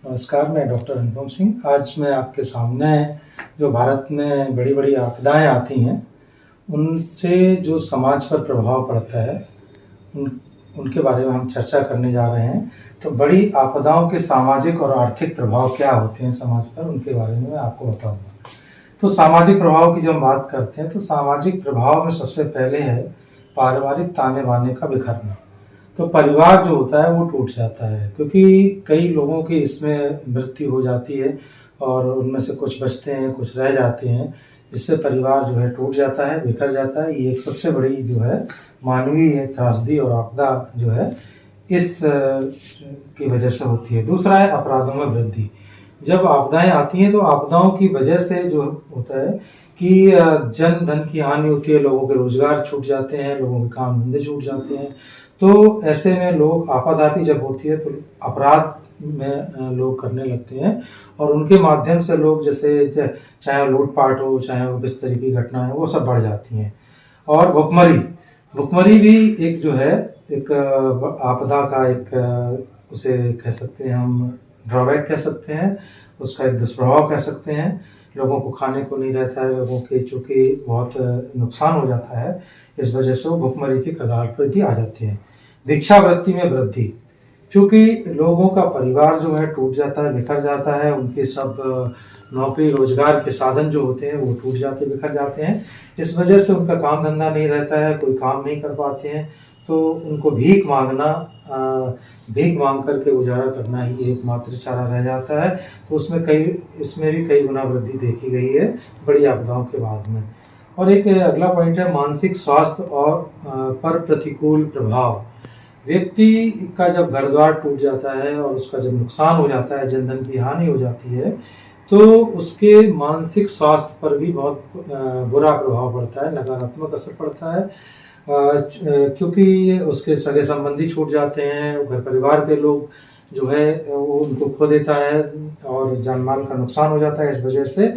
नमस्कार, मैं डॉक्टर अनुपम सिंह। आज मैं आपके सामने जो भारत में बड़ी-बड़ी आपदाएँ आती हैं, उनसे जो समाज पर प्रभाव पड़ता है, उन उनके बारे में हम चर्चा करने जा रहे हैं। तो बड़ी आपदाओं के सामाजिक और आर्थिक प्रभाव क्या होते हैं समाज पर, उनके बारे में मैं आपको बताऊँगा। तो सामाजिक प्रभाव की जब हम बात करते हैं, तो सामाजिक प्रभाव में सबसे पहले है पारिवारिक ताने-बाने का बिखरना। तो परिवार जो होता है वो टूट जाता है, क्योंकि कई लोगों की इसमें मृत्यु हो जाती है और उनमें से कुछ बचते हैं, कुछ रह जाते हैं, जिससे परिवार जो है टूट जाता है, बिखर जाता है। ये एक सबसे बड़ी जो है मानवीय त्रासदी और आपदा जो है इस की वजह से होती है। दूसरा है अपराधों में वृद्धि। जब आपदाएँ आती हैं तो आपदाओं की वजह से जो होता है कि जन धन की हानि होती है, लोगों के रोज़गार छूट जाते हैं, लोगों के काम धंधे छूट जाते हैं। तो ऐसे में लोग आपाधापी जब होती है तो अपराध में लोग करने लगते हैं और उनके माध्यम से लोग जैसे चाहे लूट-पाट हो, चाहे वो किस तरह की घटना है, वो सब बढ़ जाती हैं। और भुखमरी, भुखमरी भी एक जो है एक आपदा का एक उसे कह सकते हैं हम ड्रॉबैक कह सकते हैं, उसका एक दुष्प्रभाव कह सकते हैं। लोगों को खाने को नहीं रहता है, लोगों के चूँकि बहुत नुकसान हो जाता है, इस वजह से वो भुखमरी के कगार पर भी आ जाते हैं। भिक्षावृत्ति में वृद्धि, चूँकि लोगों का परिवार जो है टूट जाता है, बिखर जाता है, उनके सब नौकरी रोज़गार के साधन जो होते हैं वो टूट जाते, बिखर जाते हैं। इस वजह से उनका काम धंधा नहीं रहता है, कोई काम नहीं कर पाते हैं, तो उनको भीख माँग कर के गुज़ारा करना ही एकमात्र चारा रह जाता है। तो इसमें भी कई गुना वृद्धि देखी गई है बड़ी आपदाओं के बाद में। और एक अगला पॉइंट है मानसिक स्वास्थ्य और पर प्रतिकूल प्रभाव। व्यक्ति का जब घर-द्वार टूट जाता है और उसका जब नुकसान हो जाता है, जन-धन की हानि हो जाती है, तो उसके मानसिक स्वास्थ्य पर भी बहुत बुरा प्रभाव पड़ता है, नकारात्मक असर पड़ता है। क्योंकि उसके सगे-संबंधी छूट जाते हैं, घर परिवार के लोग जो है वो उनको खो देता है और जान-माल का नुकसान हो जाता है। इस वजह से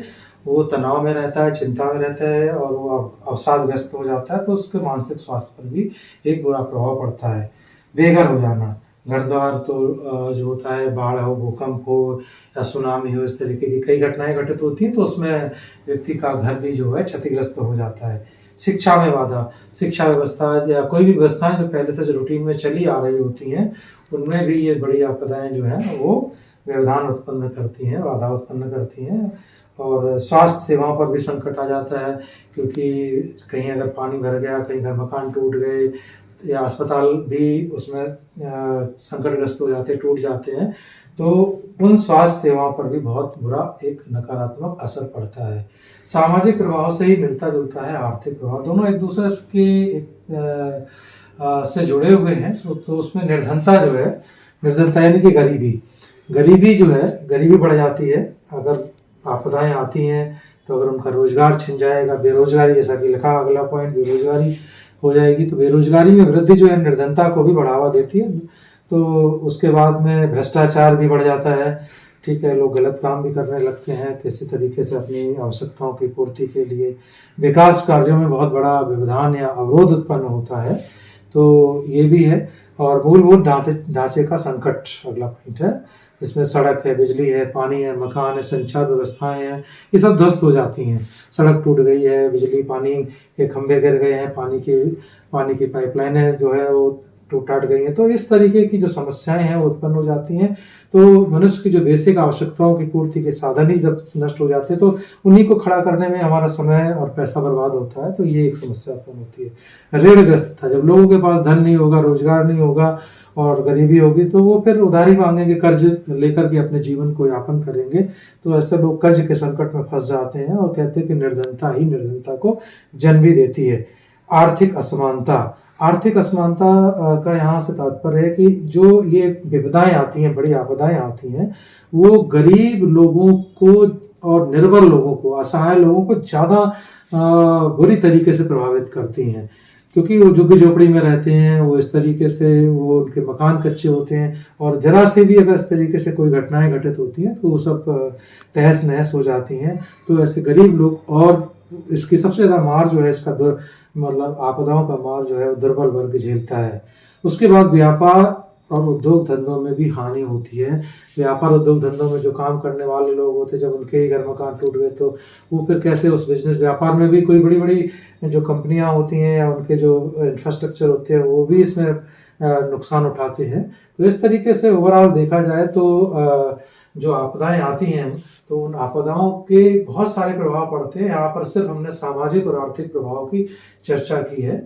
वो तनाव में रहता है, चिंता में रहता है और वो अवसादग्रस्त हो जाता है, तो उसके मानसिक स्वास्थ्य पर भी एक बुरा प्रभाव पड़ता है। बेघर हो जाना, घर-द्वार तो जो होता है बाढ़ हो, भूकंप हो या सुनामी हो, इस तरीके की कई घटनाएँ घटित होती हैं, तो उसमें व्यक्ति का घर भी जो है क्षतिग्रस्त हो जाता है। शिक्षा में बाधा, शिक्षा व्यवस्था या कोई भी व्यवस्थाएँ जो पहले से जो रूटीन में चली आ रही होती हैं, उनमें भी ये बड़ी आपदाएँ जो हैं वो व्यवधान उत्पन्न करती हैं, बाधा उत्पन्न करती हैं। और स्वास्थ्य सेवाओं पर भी संकट आ जाता है, क्योंकि कहीं अगर पानी भर गया, कहीं घर मकान टूट गए या अस्पताल भी उसमें संकटग्रस्त हो जाते, टूट जाते हैं, तो उन स्वास्थ्य सेवाओं पर भी बहुत बुरा एक नकारात्मक असर पड़ता है। सामाजिक प्रभाव से ही मिलता-जुलता है आर्थिक प्रभाव, दोनों एक-दूसरे से जुड़े हुए हैं। तो उसमें निर्धनता जो है, निर्धनता यानी कि गरीबी जो है, गरीबी बढ़ जाती है। अगर आपदाएँ आती हैं, तो अगर उनका रोज़गार छिन जाएगा, बेरोज़गारी जैसा कि लिखा अगला पॉइंट बेरोज़गारी हो जाएगी, तो बेरोज़गारी में वृद्धि जो है निर्धनता को भी बढ़ावा देती है। तो उसके बाद में भ्रष्टाचार भी बढ़ जाता है, ठीक है, लोग गलत काम भी करने लगते हैं किसी तरीके से अपनी आवश्यकताओं की पूर्ति के लिए। विकास कार्यों में बहुत बड़ा व्यवधान या अवरोध उत्पन्न होता है, तो ये भी है। और मूलभूत ढाँचे का संकट अगला पॉइंट है, इसमें सड़क है, बिजली है, पानी है, मकान है, संचार व्यवस्थाएँ हैं, ये सब ध्वस्त हो जाती हैं। सड़क टूट गई है, बिजली पानी के खंभे गिर गए हैं, पानी की पाइपलाइनें जो है वो टूट-टाट गई हैं। तो इस तरीके की जो समस्याएँ हैं वो उत्पन्न हो जाती हैं। तो मनुष्य की जो बेसिक आवश्यकताओं की पूर्ति के साधन ही जब नष्ट हो जाते हैं, तो उन्हीं को खड़ा करने में हमारा समय और पैसा बर्बाद होता है, तो ये एक समस्या उत्पन्न होती है। ऋणग्रस्तता, जब लोगों के पास धन नहीं होगा, रोज़गार नहीं होगा और गरीबी होगी, तो वो फिर उधारी माँगेंगे, कर्ज लेकर के अपने जीवन को यापन करेंगे। तो ऐसे लोग कर्ज के संकट में फँस जाते हैं और कहते हैं कि निर्धनता ही निर्धनता को जन्म भी देती है। आर्थिक असमानता का यहाँ से तात्पर्य है कि जो ये विपदाएँ आती हैं, बड़ी आपदाएँ आती हैं, वो गरीब लोगों को और निर्बल लोगों को, असहाय लोगों को ज़्यादा बुरी तरीके से प्रभावित करती हैं। क्योंकि वो झुग्गी-झोपड़ी में रहते हैं, वो इस तरीके से वो उनके मकान कच्चे होते हैं और ज़रा से भी अगर इस तरीके से कोई घटनाएँ घटित होती हैं, तो वो सब तहस-नहस हो जाती हैं। तो ऐसे गरीब लोग और इसकी सबसे ज़्यादा मार जो है मतलब आपदाओं का मार जो है दुर्बल वर्ग झेलता है। उसके बाद और उद्योग धंधों में भी हानि होती है। व्यापार उद्योग धंधों में जो काम करने वाले लोग होते हैं, जब उनके ही घर मकान टूट गए तो वो फिर कैसे उस बिजनेस व्यापार में भी कोई बड़ी-बड़ी जो कंपनियाँ होती हैं या उनके जो इंफ्रास्ट्रक्चर होते हैं वो भी इसमें नुकसान उठाते हैं। तो इस तरीके से ओवरऑल देखा जाए तो जो आपदाएँ आती हैं तो उन आपदाओं के बहुत सारे प्रभाव पड़ते हैं। यहाँ पर सिर्फ हमने सामाजिक और आर्थिक प्रभाव की चर्चा की है।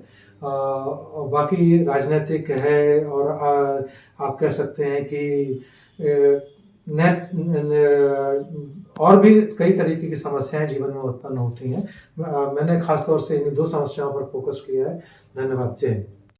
बाकी राजनीतिक है और आप कह सकते हैं कि नेट और भी कई तरीके की समस्याएं जीवन में उत्पन्न होती हैं। मैंने खास तौर से इन 2 समस्याओं पर फोकस किया है। धन्यवाद। जय हिंद।